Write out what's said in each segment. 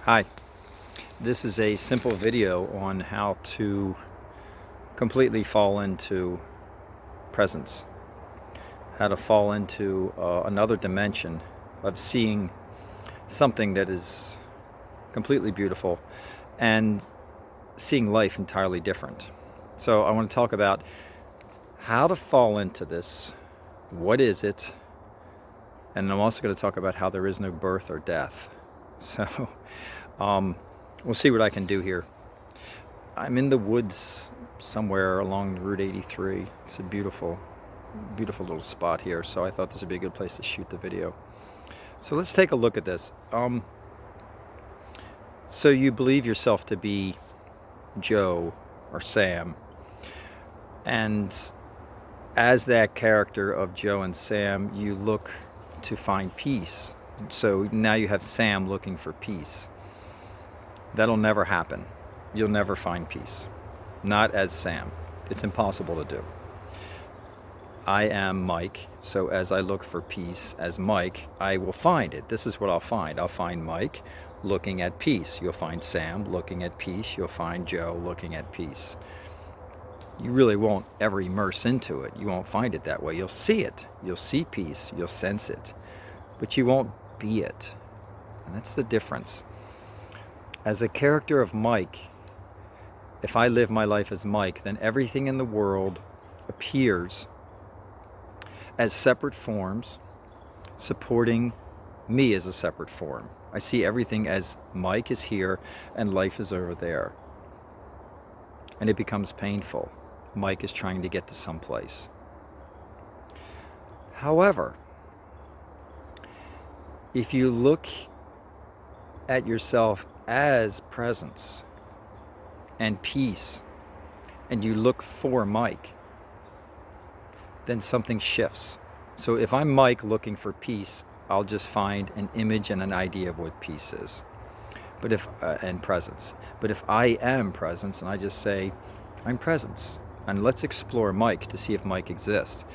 Hi, this is a simple video on how to completely fall into presence, how to fall into another dimension of seeing something that is completely beautiful and seeing life entirely different. So I want to talk about how to fall into this, what is it, and I'm also going to talk about how there is no birth or death. So we'll see what I can do here. I'm in the woods somewhere along Route 83. It's a beautiful little spot here, so I thought this would be a good place to shoot the video. So let's take a look at this. So you believe yourself to be Joe or Sam, and as that character of Joe and Sam, you look to find peace. So now you have Sam looking for peace. That'll never happen. You'll never find peace. Not as Sam. It's impossible to do. I am Mike, so as I look for peace as Mike, I will find it. This is what I'll find. I'll find Mike looking at peace. You'll find Sam looking at peace. You'll find Joe looking at peace. You really won't ever immerse into it. You won't find it that way. You'll see it. You'll see peace. You'll sense it. But you won't be it. And that's the difference. As a character of Mike, if I live my life as Mike, then everything in the world appears as separate forms supporting me as a separate form. I see everything as Mike is here and life is over there. And it becomes painful. Mike is trying to get to someplace. However, if you look at yourself as presence and peace, and you look for Mike, then something shifts. So if I'm Mike looking for peace, I'll just find an image and an idea of what peace is, but and presence. But if I am presence and I just say, I'm presence, and let's explore Mike to see if Mike exists.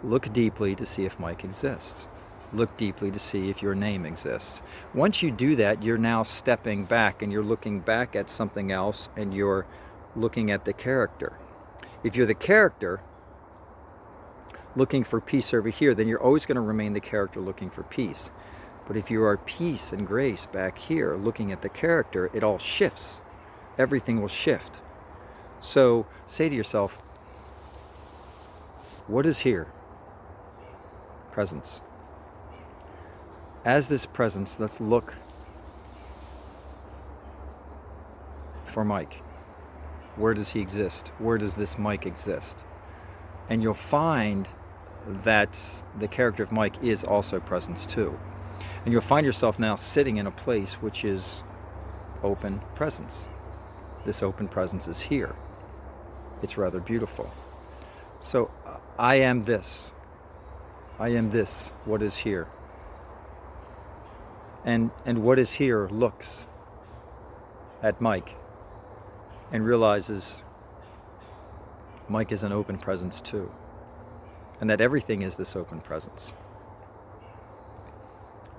Look deeply to see if Mike exists. Look deeply to see if your name exists. Once you do that, you're now stepping back and you're looking back at something else and you're looking at the character. If you're the character looking for peace over here, then you're always going to remain the character looking for peace. But if you are peace and grace back here looking at the character, it all shifts. Everything will shift. So say to yourself, what is here? Presence. As this presence, let's look for Mike. Where does he exist? Where does this Mike exist? And you'll find that the character of Mike is also presence too. And you'll find yourself now sitting in a place which is open presence. This open presence is here. It's rather beautiful. So I am this. I am this. What is here? And what is here looks at Mike and realizes Mike is an open presence too. And that everything is this open presence.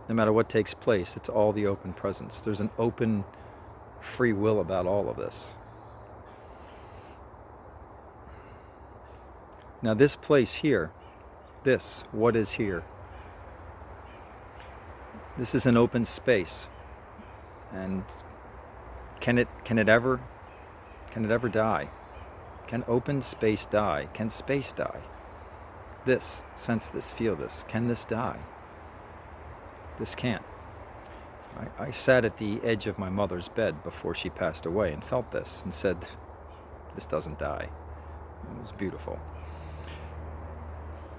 No matter what takes place, it's all the open presence. There's an open free will about all of this. Now this place here, what is here? This is an open space. And can it ever die? Can open space die? Can space die? This, sense this, feel this. Can this die? This can't. I sat at the edge of my mother's bed before she passed away and felt this and said, this doesn't die. It was beautiful.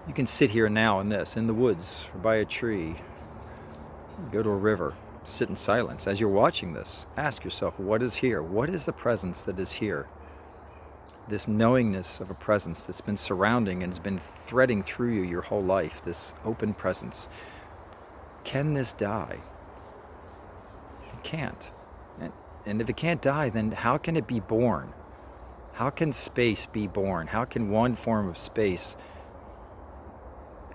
You can sit here now in the woods, or by a tree, go to a river, sit in silence. As you're watching this, ask yourself, what is here? What is the presence that is here? This knowingness of a presence that's been surrounding and has been threading through you your whole life, this open presence. Can this die? It can't. And if it can't die, then how can it be born? How can space be born? How can one form of space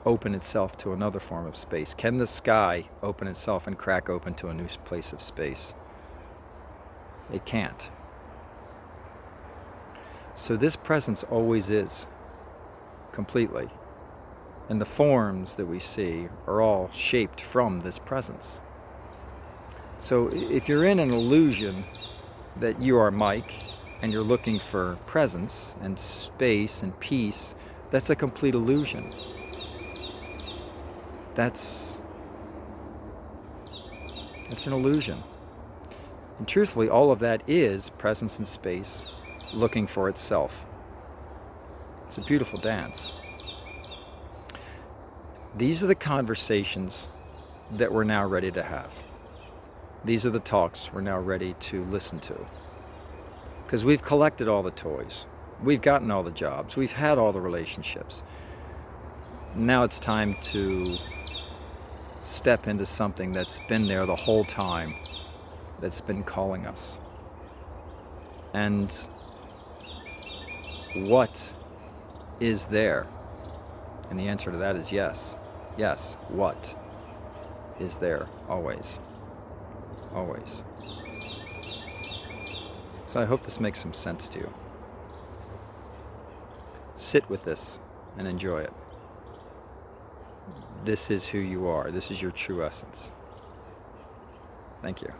open itself to another form of space? Can the sky open itself and crack open to a new place of space? It can't. So this presence always is, completely. And the forms that we see are all shaped from this presence. So if you're in an illusion that you are Mike and you're looking for presence and space and peace, that's a complete illusion. That's an illusion. And truthfully, all of that is presence and space looking for itself. It's a beautiful dance. These are the conversations that we're now ready to have. These are the talks we're now ready to listen to. Because we've collected all the toys. We've gotten all the jobs. We've had all the relationships. Now it's time to step into something that's been there the whole time, that's been calling us. And what is there? And the answer to that is yes. Yes, what is there? Always. Always. So I hope this makes some sense to you. Sit with this and enjoy it. This is who you are. This is your true essence. Thank you.